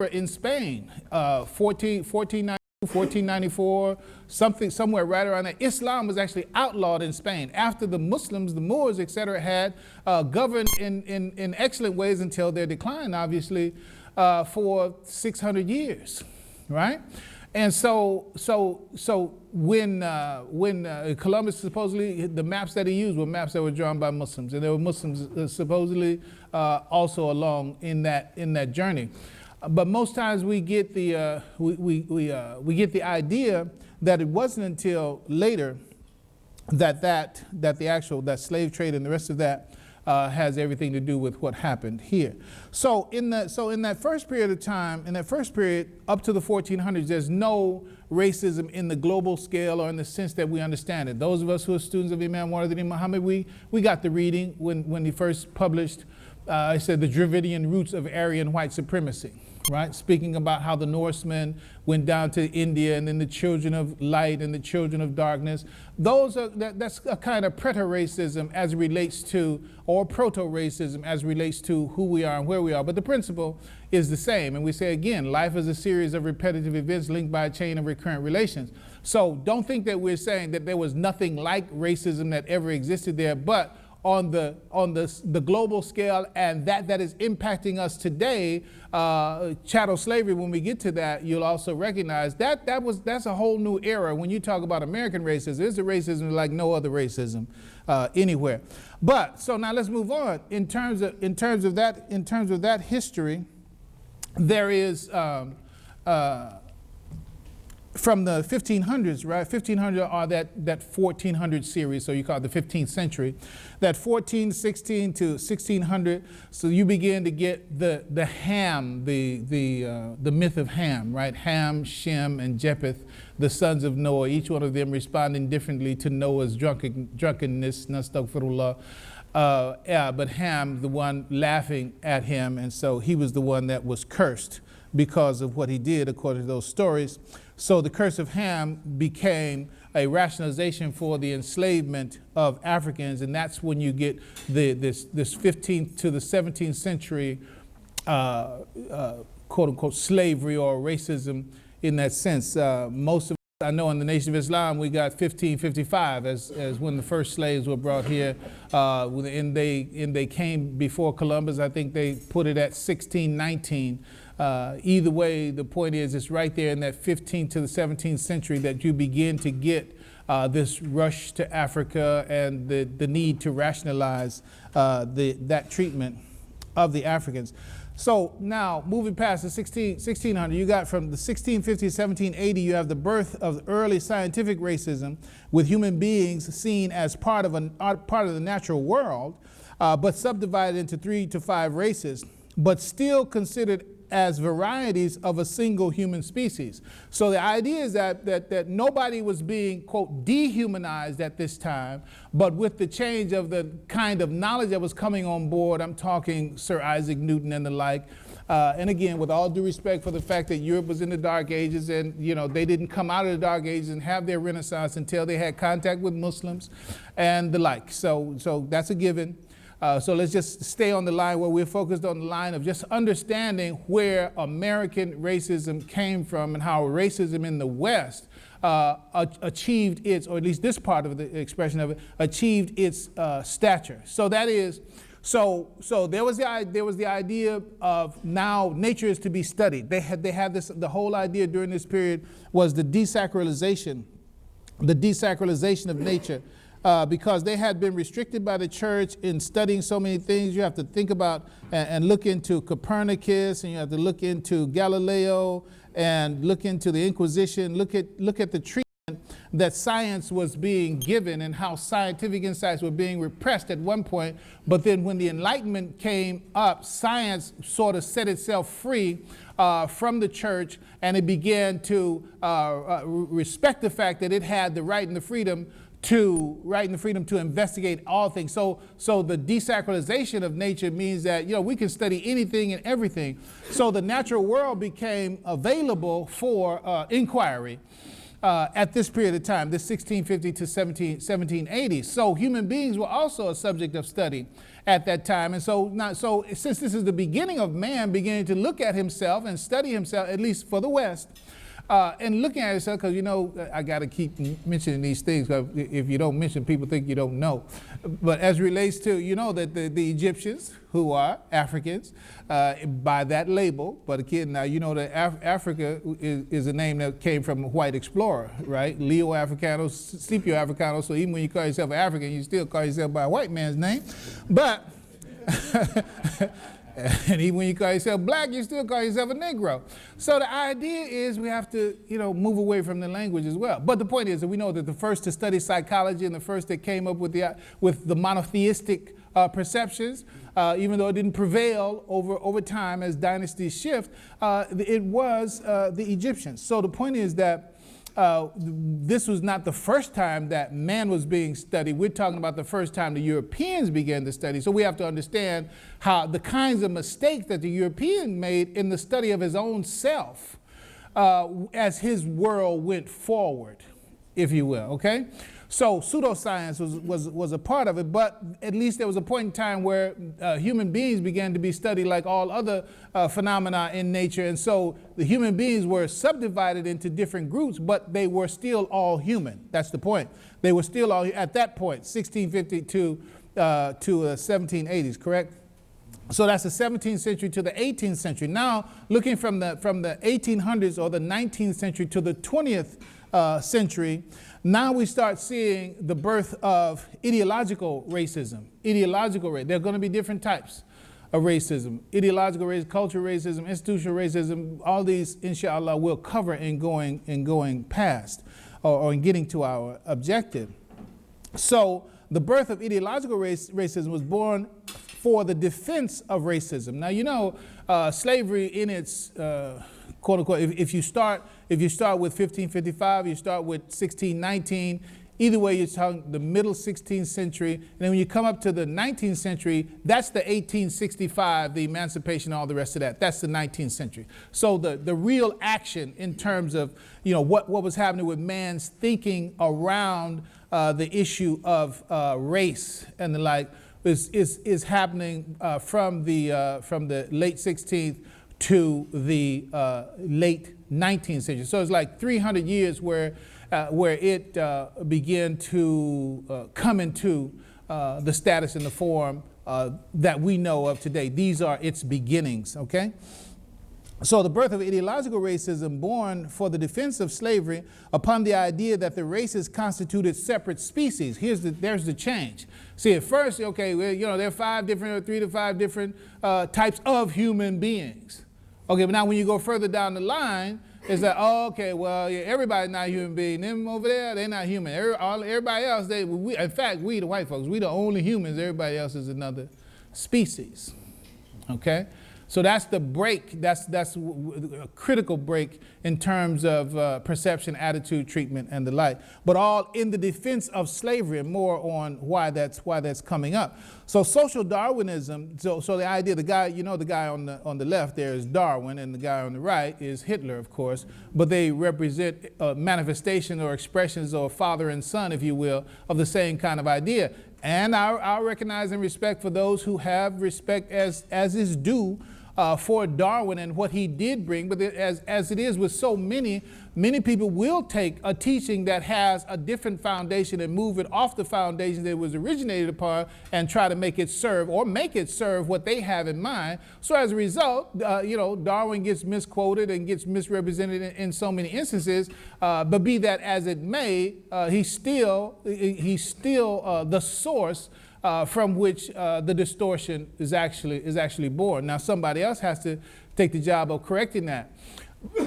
in Spain, 1494, somewhere right around there. Islam was actually outlawed in Spain after the Muslims, the Moors, etc., had governed in excellent ways until their decline, obviously, for 600 years, right? And so when Columbus supposedly, the maps that he used were maps that were drawn by Muslims, and there were Muslims supposedly also along in that journey. But most times we get the we get the idea that it wasn't until later that slave trade and the rest of that has everything to do with what happened here. So in that first period of time, in that first period up to the 1400s, there's no racism in the global scale or in the sense that we understand it. Those of us who are students of Imam Muhammad, we got the reading when he first published. I said the Dravidian roots of Aryan white supremacy, right? Speaking about how the Norsemen went down to India and then the children of light and the children of darkness. That's a kind of preto-racism as it relates to, or proto-racism as it relates to who we are and where we are. But the principle is the same. And we say again, life is a series of repetitive events linked by a chain of recurrent relations. So don't think that we're saying that there was nothing like racism that ever existed there, but on the global scale, and that is impacting us today, chattel slavery, when we get to that, you'll also recognize that's a whole new era. When you talk about American racism, it's a racism like no other racism anywhere. But so now let's move on. In terms of that history, there is from the 1500s, right? 1500 are that 1400 series, so you call it the 15th century. That 1416 to 1600, so you begin to get the Ham, the myth of Ham, right? Ham, Shem, and Japheth, the sons of Noah, each one of them responding differently to Noah's drunkenness, nastaghfirullah. But Ham, the one laughing at him, and so he was the one that was cursed because of what he did, according to those stories. So the curse of Ham became a rationalization for the enslavement of Africans, and that's when you get this 15th to the 17th century quote-unquote slavery or racism in that sense. Most of us, I know in the Nation of Islam, we got 1555 as when the first slaves were brought here, and they came before Columbus. I think they put it at 1619. Either way, the point is it's right there in that 15th to the 17th century that you begin to get this rush to Africa and the need to rationalize that treatment of the Africans. So now, moving past the 1600, you got from the 1650 to 1780, you have the birth of early scientific racism, with human beings seen as part of the natural world, but subdivided into 3 to 5 races, but still considered as varieties of a single human species. So the idea is that nobody was being, quote, dehumanized at this time, but with the change of the kind of knowledge that was coming on board, I'm talking Sir Isaac Newton and the like, and again, with all due respect for the fact that Europe was in the Dark Ages, and they didn't come out of the Dark Ages and have their Renaissance until they had contact with Muslims and the like. So that's a given. So let's just stay on the line where we're focused on the line of just understanding where American racism came from and how racism in the West achieved its, or at least this part of the expression of it, achieved its stature. So that is, so there was the idea of now nature is to be studied. They had this, the whole idea during this period was the desacralization of nature. Because they had been restricted by the church in studying so many things. You have to think about and look into Copernicus, and you have to look into Galileo, and look into the Inquisition, look at the treatment that science was being given and how scientific insights were being repressed at one point. But then when the Enlightenment came up, science sort of set itself free from the church, and it began to respect the fact that it had the right and the freedom to investigate all things. So the desacralization of nature means that we can study anything and everything. So the natural world became available for inquiry. at this period of time, this 1650 to 1780. So human beings were also a subject of study at that time. And so since this is the beginning of man beginning to look at himself and study himself, at least for the West, and looking at yourself, because, you know, I got to keep mentioning these things, because if you don't mention, people think you don't know. But as relates to, you know, that the Egyptians, who are Africans, by that label, but again, now, you know that Africa is a name that came from a white explorer, right? Leo Africanos, Scipio Africanos, so even when you call yourself African, you still call yourself by a white man's name. But and even when you call yourself black, you still call yourself a Negro. So the idea is we have to, you know, move away from the language as well. But the point is that we know that the first to study psychology and the first that came up with the monotheistic perceptions, even though it didn't prevail over time as dynasties shift, it was the Egyptians. So the point is that this was not the first time that man was being studied. We're talking about the first time the Europeans began to study. So we have to understand how the kinds of mistakes that the European made in the study of his own self as his world went forward, if you will, okay? So pseudoscience was a part of it, but at least there was a point in time where human beings began to be studied like all other phenomena in nature. And so the human beings were subdivided into different groups, but they were still all human. That's the point. They were still all, at that point, 1650 to 1780s, correct? So that's the 17th century to the 18th century. Now, looking from the 1800s or the 19th century to the 20th century, now we start seeing the birth of ideological racism. There are going to be different types of racism. Ideological racism, cultural racism, institutional racism, all these, inshallah, we'll cover in going past or in getting to our objective. So the birth of ideological racism was born for the defense of racism. Now, you know, slavery in its quote unquote, if you start with 1555, you start with 1619, either way you're talking the middle 16th century, and then when you come up to the 19th century, that's the 1865, the Emancipation, all the rest of that. That's the 19th century. So the real action in terms of, you know, what was happening with man's thinking around the issue of race and the like is happening from the late 16th to the late 19th century. So it's like 300 years where it began to come into the status and the form that we know of today. These are its beginnings, okay? So the birth of ideological racism born for the defense of slavery upon the idea that the races constituted separate species. There's the change. See, at first, okay, well, you know, there are 3 to 5 different types of human beings. Okay, but now when you go further down the line, it's like, oh, okay, well, yeah, everybody's not a human being. Them over there, they're not human. Everybody else, in fact, we the white folks, we the only humans. Everybody else is another species. Okay? So that's the break, that's a critical break in terms of perception, attitude, treatment, and the like. But all in the defense of slavery, and more on why that's coming up. So social Darwinism, so the idea, the guy on the left there is Darwin, and the guy on the right is Hitler, of course, but they represent manifestation or expressions or father and son, if you will, of the same kind of idea. And I'll recognize and respect for those who have respect as is due for Darwin and what he did bring, but as it is with so many people will take a teaching that has a different foundation and move it off the foundation that it was originated upon and try to make it serve what they have in mind. So as a result, Darwin gets misquoted and gets misrepresented in so many instances, but be that as it may, he's still the source from which the distortion is actually born. Now somebody else has to take the job of correcting that.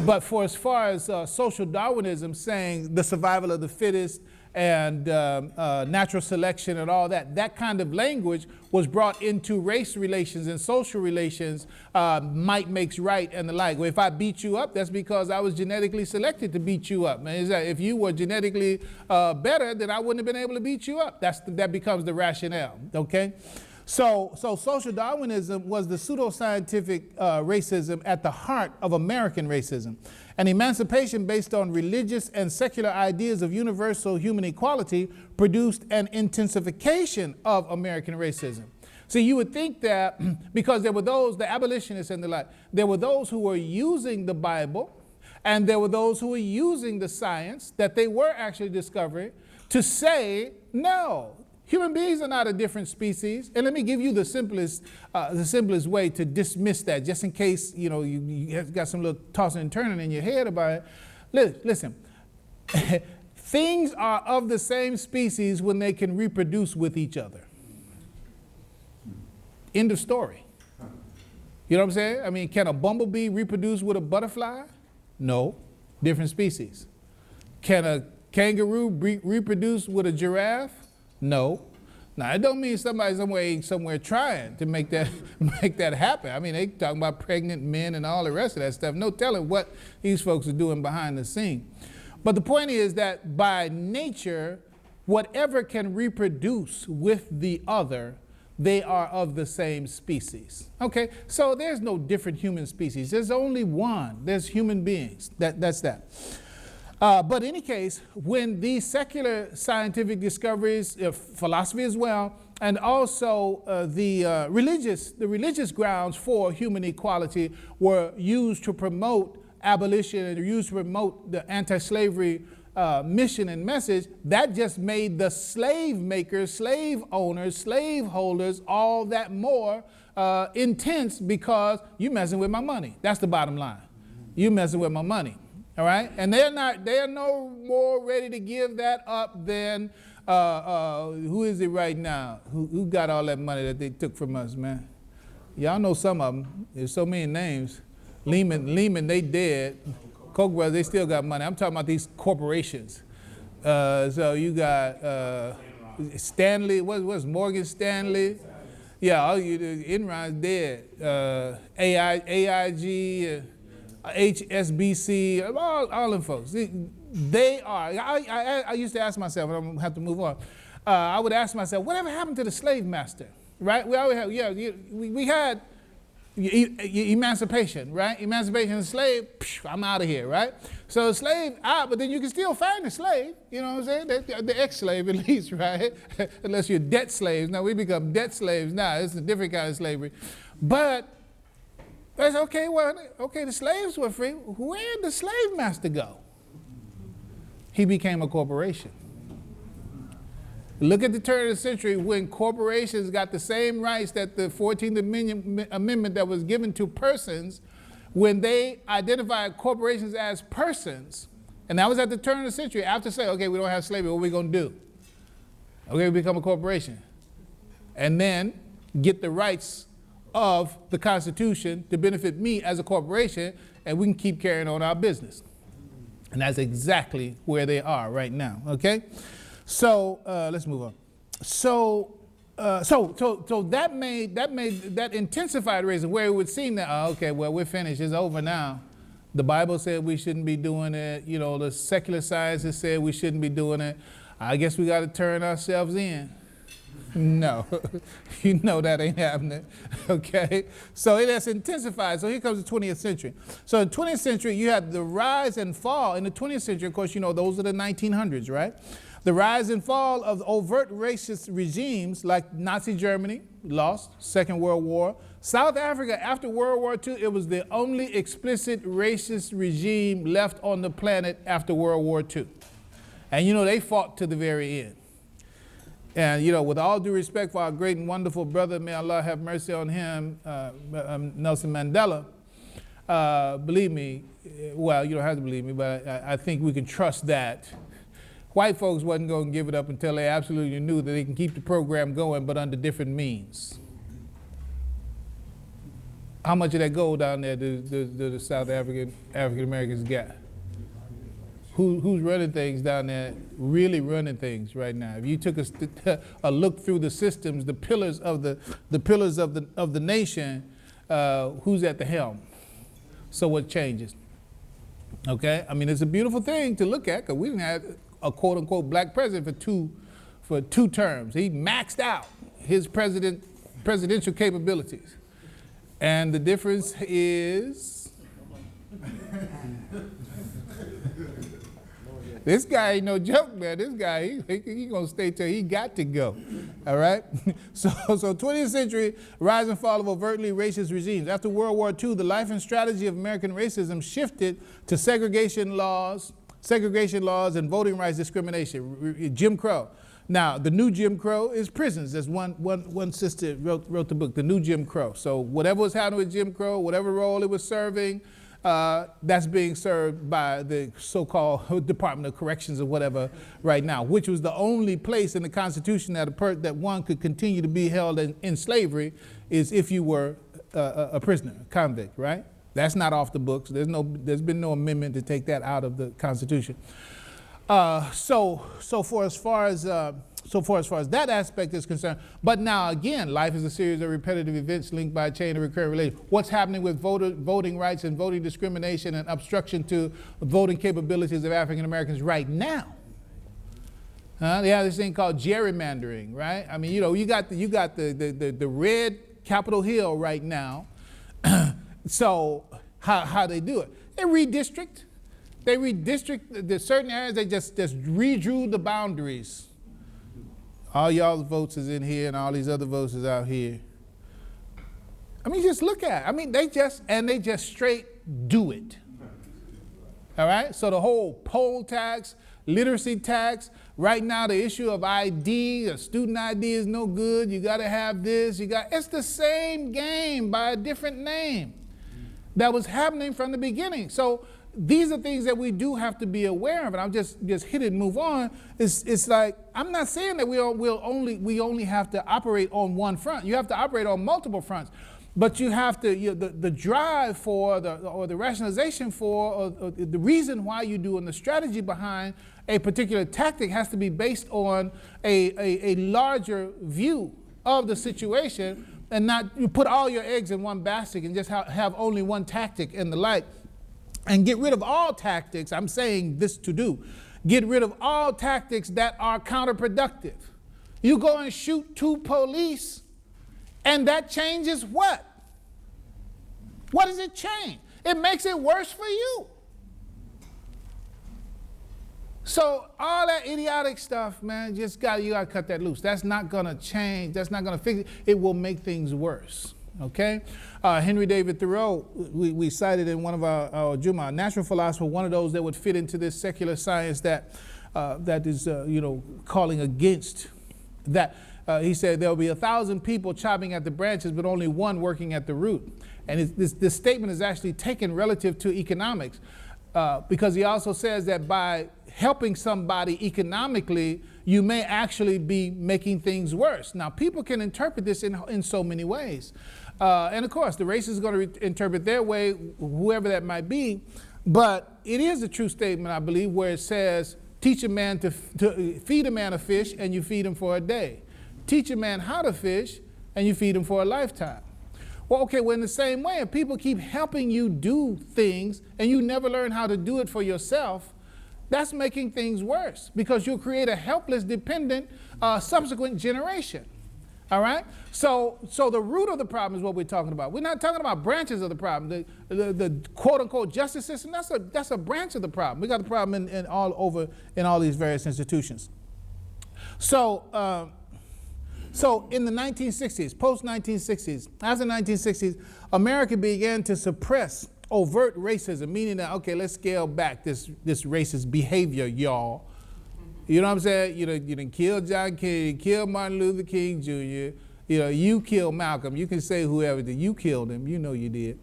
But for as far as social Darwinism saying the survival of the fittest and natural selection and all that kind of language was brought into race relations and social relations, might makes right and the like. Well, if I beat you up, that's because I was genetically selected to beat you up. Man, if you were genetically better, then I wouldn't have been able to beat you up. That becomes the rationale, okay? So social Darwinism was the pseudo-scientific racism at the heart of American racism. And emancipation based on religious and secular ideas of universal human equality produced an intensification of American racism. See, you would think that because there were those, the abolitionists and the like, there were those who were using the Bible, and there were those who were using the science that they were actually discovering to say, no, human beings are not a different species. And let me give you the simplest way to dismiss that, just in case you got some little tossing and turning in your head about it. Listen, things are of the same species when they can reproduce with each other. End of story. You know what I'm saying? I mean, can a bumblebee reproduce with a butterfly? No, different species. Can a kangaroo reproduce with a giraffe? No. Now, it don't mean somebody somewhere trying to make that happen. I mean, they talking about pregnant men and all the rest of that stuff. No telling what these folks are doing behind the scene. But the point is that by nature, whatever can reproduce with the other, they are of the same species. Okay, so there's no different human species. There's only one. There's human beings. That's that. But in any case, when these secular scientific discoveries, philosophy as well, and also the religious grounds for human equality were used to promote abolition and used to promote the anti-slavery mission and message, that just made the slave makers, slave owners, slave holders all that more intense because you messing with my money. That's the bottom line. You messing with my money. All right, and they're no more ready to give that up than who is it right now? Who got all that money that they took from us, man? Y'all know some of them. There's so many names. Lehman, they dead. Koch brothers, they still got money. I'm talking about these corporations. So you got Stanley. What's Morgan Stanley? Yeah, Enron's dead. AIG. HSBC, all them folks. They are. I used to ask myself, and I'm gonna have to move on. I would ask myself, whatever happened to the slave master? Right? We always have. We had emancipation, right? Emancipation of the slave. I'm out of here, right? So the slave out, but then you can still find the slave. You know what I'm saying? The ex-slave, at least, right? Unless you're debt slaves. Now we become debt slaves. Now it's a different kind of slavery, but. That's okay, the slaves were free. Where did the slave master go? He became a corporation. Look at the turn of the century when corporations got the same rights that the 14th Amendment that was given to persons, when they identified corporations as persons, and that was at the turn of the century, after saying, okay, we don't have slavery, what are we gonna do? Okay, we become a corporation. And then get the rights of the Constitution to benefit me as a corporation, and we can keep carrying on our business. And that's exactly where they are right now, okay? So let's move on. So that intensified racism, where it would seem that, okay, well, we're finished, it's over now. The Bible said we shouldn't be doing it. The secular sciences said we shouldn't be doing it. I guess we got to turn ourselves in. No, that ain't happening, okay? So it has intensified. So here comes the 20th century. So in the 20th century, you had the rise and fall. In the 20th century, of course, those are the 1900s, right? The rise and fall of overt racist regimes like Nazi Germany, lost, Second World War. South Africa, after World War II, it was the only explicit racist regime left on the planet after World War II. And they fought to the very end. And, with all due respect for our great and wonderful brother, may Allah have mercy on him, Nelson Mandela, believe me, well, you don't have to believe me, but I think we can trust that white folks wasn't going to give it up until they absolutely knew that they can keep the program going, but under different means. How much of that gold down there do the South African Americans get? Who's running things down there, really running things right now? If you took a look through the systems, the pillars of the nation, who's at the helm? So what changes? Okay, I mean, it's a beautiful thing to look at, because we didn't have a quote unquote black president for two terms. He maxed out his president presidential capabilities. And the difference is, this guy ain't no joke, man. This guy, he gonna stay till he got to go, all right? So 20th century, rise and fall of overtly racist regimes. After World War II, the life and strategy of American racism shifted to segregation laws and voting rights discrimination, Jim Crow. Now, the new Jim Crow is prisons. As one sister wrote the book, The New Jim Crow. So whatever was happening with Jim Crow, whatever role it was serving, that's being served by the so-called Department of Corrections or whatever right now, which was the only place in the Constitution that one could continue to be held in slavery is if you were a prisoner, a convict, right? That's not off the books. There's been no amendment to take that out of the Constitution. So far as far as that aspect is concerned, but now again, life is a series of repetitive events linked by a chain of recurring relations. What's happening with voting rights and voting discrimination and obstruction to voting capabilities of African Americans right now? They have this thing called gerrymandering, right? I mean, you got the red Capitol Hill right now. So how they do it? They redistrict. They redistrict the certain areas. They just redrew the boundaries. All y'all's votes is in here and all these other votes is out here. I mean, just look at it. I mean, they just straight do it. All right? So the whole poll tax, literacy tax, right now the issue of ID, a student ID is no good. You got to have this. It's the same game by a different name that was happening from the beginning. So these are things that we do have to be aware of, and I'll just hit it and move on. It's like, I'm not saying that we only have to operate on one front. You have to operate on multiple fronts, but you have to, the drive for, the rationalization for, or the reason why you do and the strategy behind a particular tactic has to be based on a larger view of the situation, and not you put all your eggs in one basket and just have only one tactic and the like. And get rid of all tactics, I'm saying this to do, get rid of all tactics that are counterproductive. You go and shoot 2 police, and that changes what? What does it change? It makes it worse for you. So all that idiotic stuff, man, you gotta cut that loose. That's not gonna change, that's not gonna fix it. It will make things worse. Okay? Henry David Thoreau, we cited in one of our Juma, a natural philosopher, one of those that would fit into this secular science that is, calling against that. He said there will be 1,000 people chopping at the branches, but only one working at the root. And this statement is actually taken relative to economics, because he also says that by helping somebody economically, you may actually be making things worse. Now, people can interpret this in so many ways. And of course, the racist is going to interpret their way, whoever that might be. But it is a true statement, I believe, where it says, teach a man to feed a man a fish and you feed him for a day. Teach a man how to fish and you feed him for a lifetime. Well, okay, well, in the same way, if people keep helping you do things and you never learn how to do it for yourself, that's making things worse, because you'll create a helpless, dependent subsequent generation. All right? So the root of the problem is what we're talking about. We're not talking about branches of the problem. The quote-unquote justice system, that's a branch of the problem. We got the problem in all these various institutions. So in the 1960s, post-1960s, after the 1960s, America began to suppress overt racism, meaning that, okay, let's scale back this racist behavior, y'all. You know what I'm saying? You done killed John Kennedy, killed Martin Luther King Jr., you killed Malcolm. You can say whoever did, you killed him, you know you did.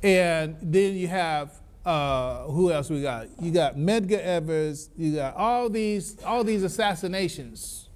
And then you have, who else we got? You got Medgar Evers, you got all these assassinations,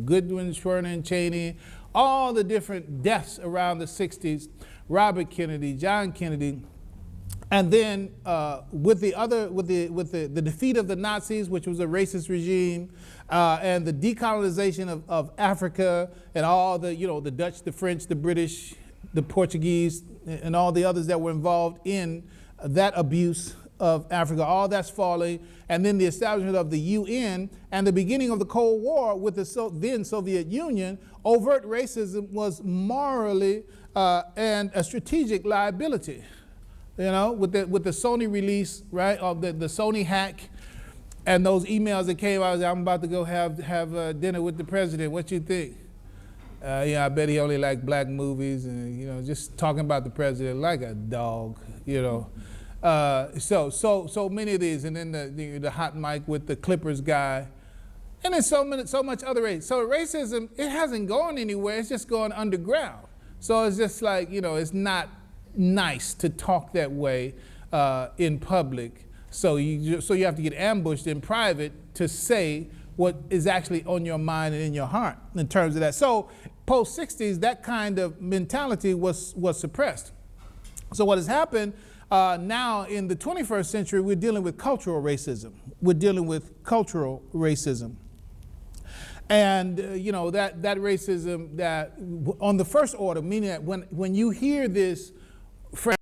Goodwin, Schwerner, Cheney, all the different deaths around the 60s, Robert Kennedy, John Kennedy. And then with the defeat of the Nazis, which was a racist regime, and the decolonization of Africa and all the Dutch, the French, the British, the Portuguese, and all the others that were involved in that abuse of Africa, all that's falling, and then the establishment of the UN and the beginning of the Cold War with the then Soviet Union, overt racism was morally and a strategic liability. You know, with the Sony release, right, of the Sony hack, and those emails that came out, I'm about to go have dinner with the president. What you think? Yeah, I bet he only liked black movies, and you know, just talking about the president like a dog. You know, so many of these, and then the hot mic with the Clippers guy, and then so much other racism. So racism, it hasn't gone anywhere. It's just gone underground. So it's just like, you know, it's not nice to talk that way in public. So you have to get ambushed in private to say what is actually on your mind and in your heart in terms of that. So post-60s, that kind of mentality was suppressed. So what has happened now in the 21st century, we're dealing with cultural racism. We're dealing with cultural racism. And you know, that racism that on the first order, meaning that when you hear this